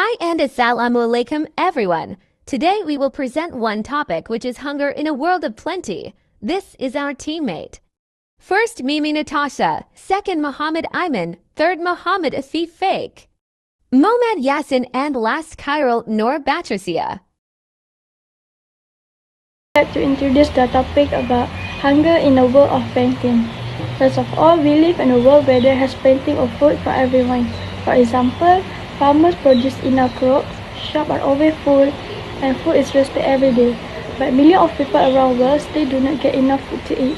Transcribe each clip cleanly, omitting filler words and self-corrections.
Hi and assalamu alaikum everyone. Today we will present one topic which is hunger in a world of plenty. This is our teammate. First Mimi Natasha, second Muhammad Ayman, third Muhammad Afif Fake, Mohammad Yasin and last Khairul Noor Batrasia. I'd like to introduce the topic about hunger in a world of plenty. First of all, we live in a world where there has plenty of food for everyone. For example, farmers produce enough crops, shops are always full, and food is wasted every day. But millions of people around the world still do not get enough food to eat.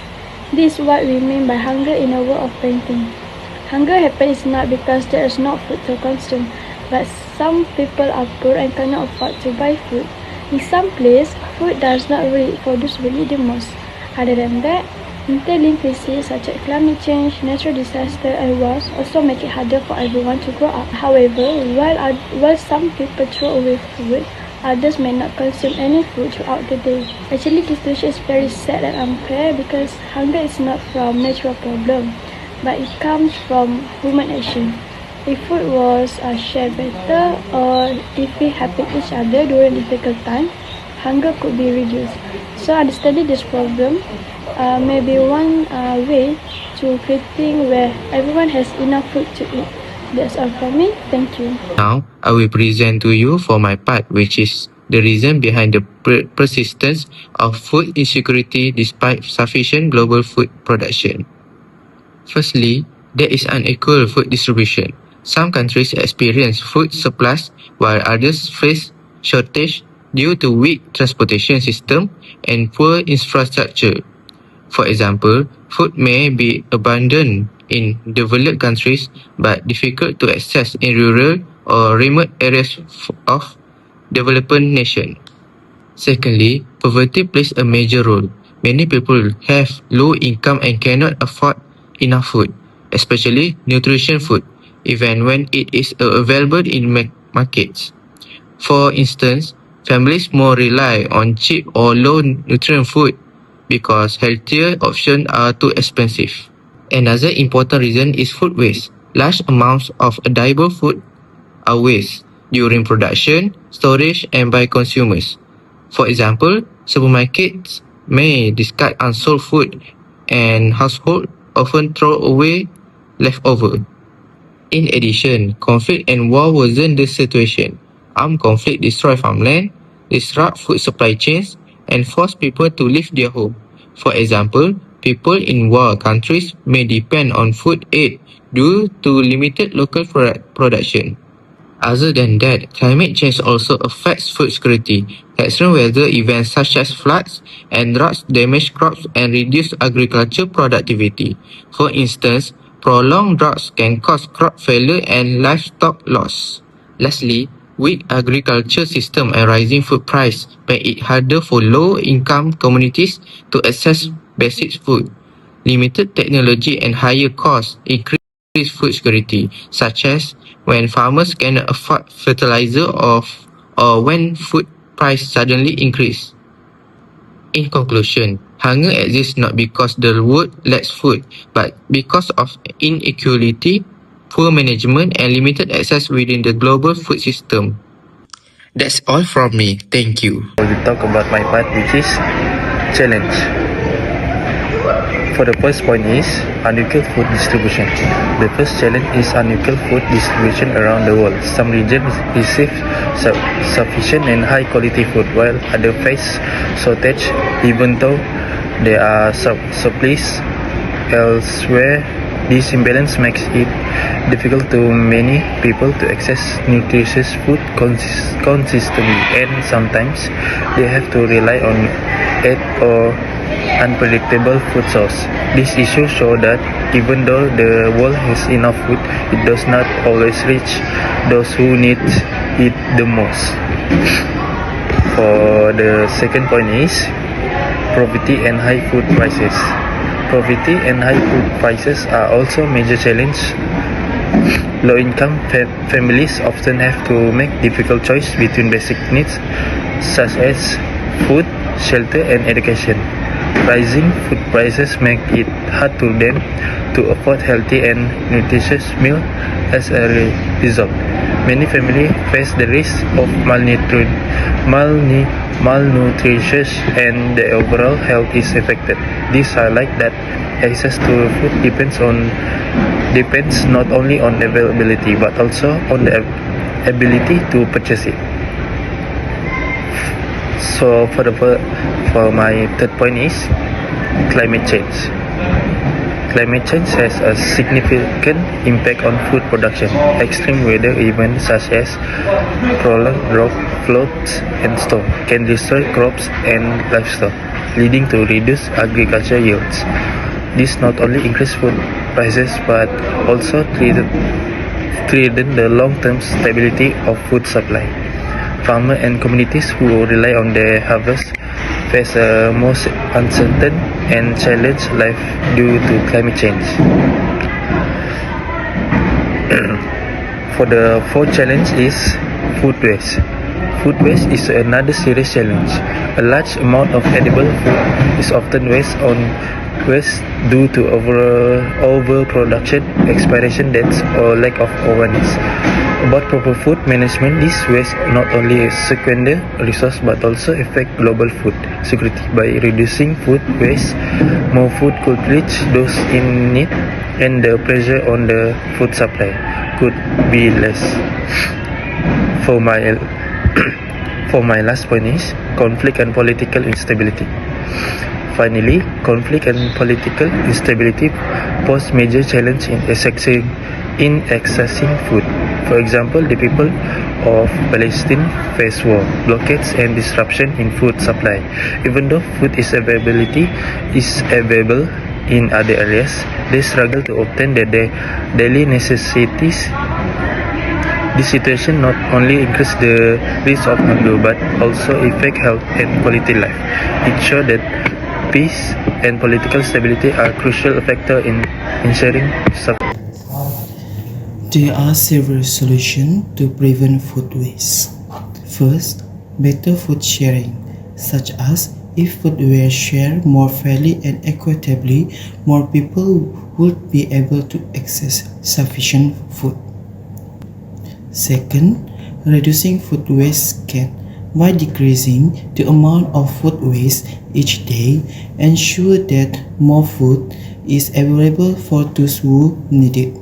This is what we mean by hunger in a world of plenty. Hunger happens not because there is no food to consume, but some people are poor and cannot afford to buy food. In some places, food does not reach for those who need the most. Other than that, interlinked crises such as climate change, natural disaster, and wars also make it harder for everyone to grow up. However, while some people throw away food, others may not consume any food throughout the day. Actually, this situation is very sad and unfair because hunger is not from natural problem, but it comes from human action. If food was shared better, or if we help each other during difficult times, hunger could be reduced. So understanding this problem may be one way to creating where everyone has enough food to eat. That's all from me. Thank you. Now, I will present to you for my part, which is the reason behind the persistence of food insecurity despite sufficient global food production. Firstly, there is unequal food distribution. Some countries experience food surplus while others face shortage due to weak transportation system and poor infrastructure. For example, food may be abundant in developed countries but difficult to access in rural or remote areas of developing nations. Secondly, poverty plays a major role. Many people have low income and cannot afford enough food, especially nutrition food, even when it is available in markets. For instance, families more rely on cheap or low nutrient food because healthier options are too expensive. Another important reason is food waste. Large amounts of edible food are wasted during production, storage, and by consumers. For example, supermarkets may discard unsold food and households often throw away leftovers. In addition, conflict and war worsen the situation. Armed conflict destroy farmland, disrupt food supply chains, and force people to leave their home. For example, people in war countries may depend on food aid due to limited local production. Other than that, climate change also affects food security. Extreme weather events such as floods and droughts damage crops and reduce agriculture productivity. For instance, prolonged droughts can cause crop failure and livestock loss. Lastly, weak agriculture system and rising food price make it harder for low-income communities to access basic food. Limited technology and higher costs increase food security, such as when farmers cannot afford fertilizer or when food price suddenly increase. In conclusion, hunger exists not because the world lacks food, but because of inequality, poor management, and limited access within the global food system. That's all from me. Thank you. I will talk about my part, which is challenge. For the first point is unequal food distribution. The first challenge is unequal food distribution around the world. Some regions receive sufficient and high quality food, while others face shortage even though there are supplies elsewhere. This imbalance makes it difficult to many people to access nutritious food consistently, and sometimes they have to rely on aid or unpredictable food source. This issue shows that even though the world has enough food, it does not always reach those who need it the most. For the second point is poverty and high food prices. Poverty and high food prices are also major challenge. Low-income families often have to make difficult choices between basic needs such as food, shelter, and education. Rising food prices make it hard to them to afford healthy and nutritious meals as a result. Many families face the risk of malnutrition and the overall health is affected. This highlights that access to food depends not only on availability but also on the ability to purchase it. So for my third point is climate change. Climate change has a significant impact on food production. Extreme weather events such as prolonged drought, floods, and storms can destroy crops and livestock, leading to reduced agriculture yields. This not only increases food prices but also threatens the long-term stability of food supply. Farmers and communities who rely on their harvest face a more uncertain and challenged life due to climate change. For the fourth challenge is food waste. Food waste is another serious challenge. A large amount of edible food is often waste due to overproduction, expiration dates, or lack of awareness about proper food management. This waste not only squander resource but also affect global food security. By reducing food waste, more food could reach those in need, and the pressure on the food supply could be less. For my for my last point is conflict and political instability. Finally, conflict and political instability pose major challenge in accessing food. For example, the people of Palestine face war, blockades, and disruption in food supply. Even though food is available in other areas, they struggle to obtain their daily necessities. This situation not only increases the risk of hunger but also affect health and quality life. It shows that peace and political stability are crucial factors in ensuring survival. There are several solutions to prevent food waste. First, better food sharing, such as if food were shared more fairly and equitably, more people would be able to access sufficient food. Second, reducing food waste can, by decreasing the amount of food waste each day, ensure that more food is available for those who need it.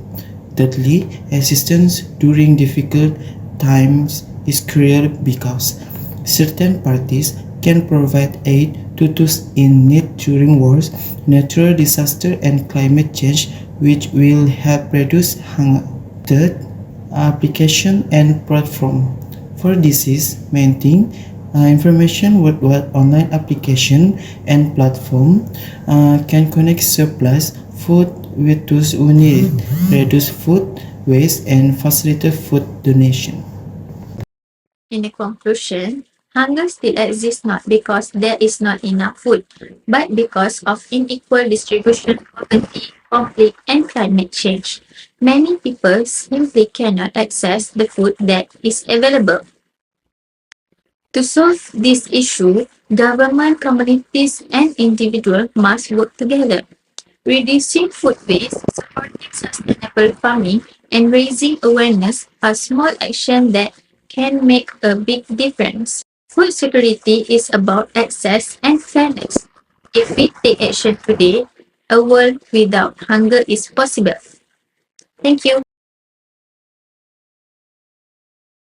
Thirdly, assistance during difficult times is crucial because certain parties can provide aid to those in need during wars, natural disaster, and climate change, which will help reduce hunger. Third, application and platform. For disease maintain information worldwide online application and platform can connect surplus food with those who need it, reduce food waste, and facilitate food donation. In conclusion, hunger still exists not because there is not enough food, but because of unequal distribution, poverty, conflict, and climate change. Many people simply cannot access the food that is available. To solve this issue, government, communities, and individuals must work together. Reducing food waste, supporting sustainable farming, and raising awareness are small actions that can make a big difference. Food security is about access and fairness. If we take action today, a world without hunger is possible. Thank you.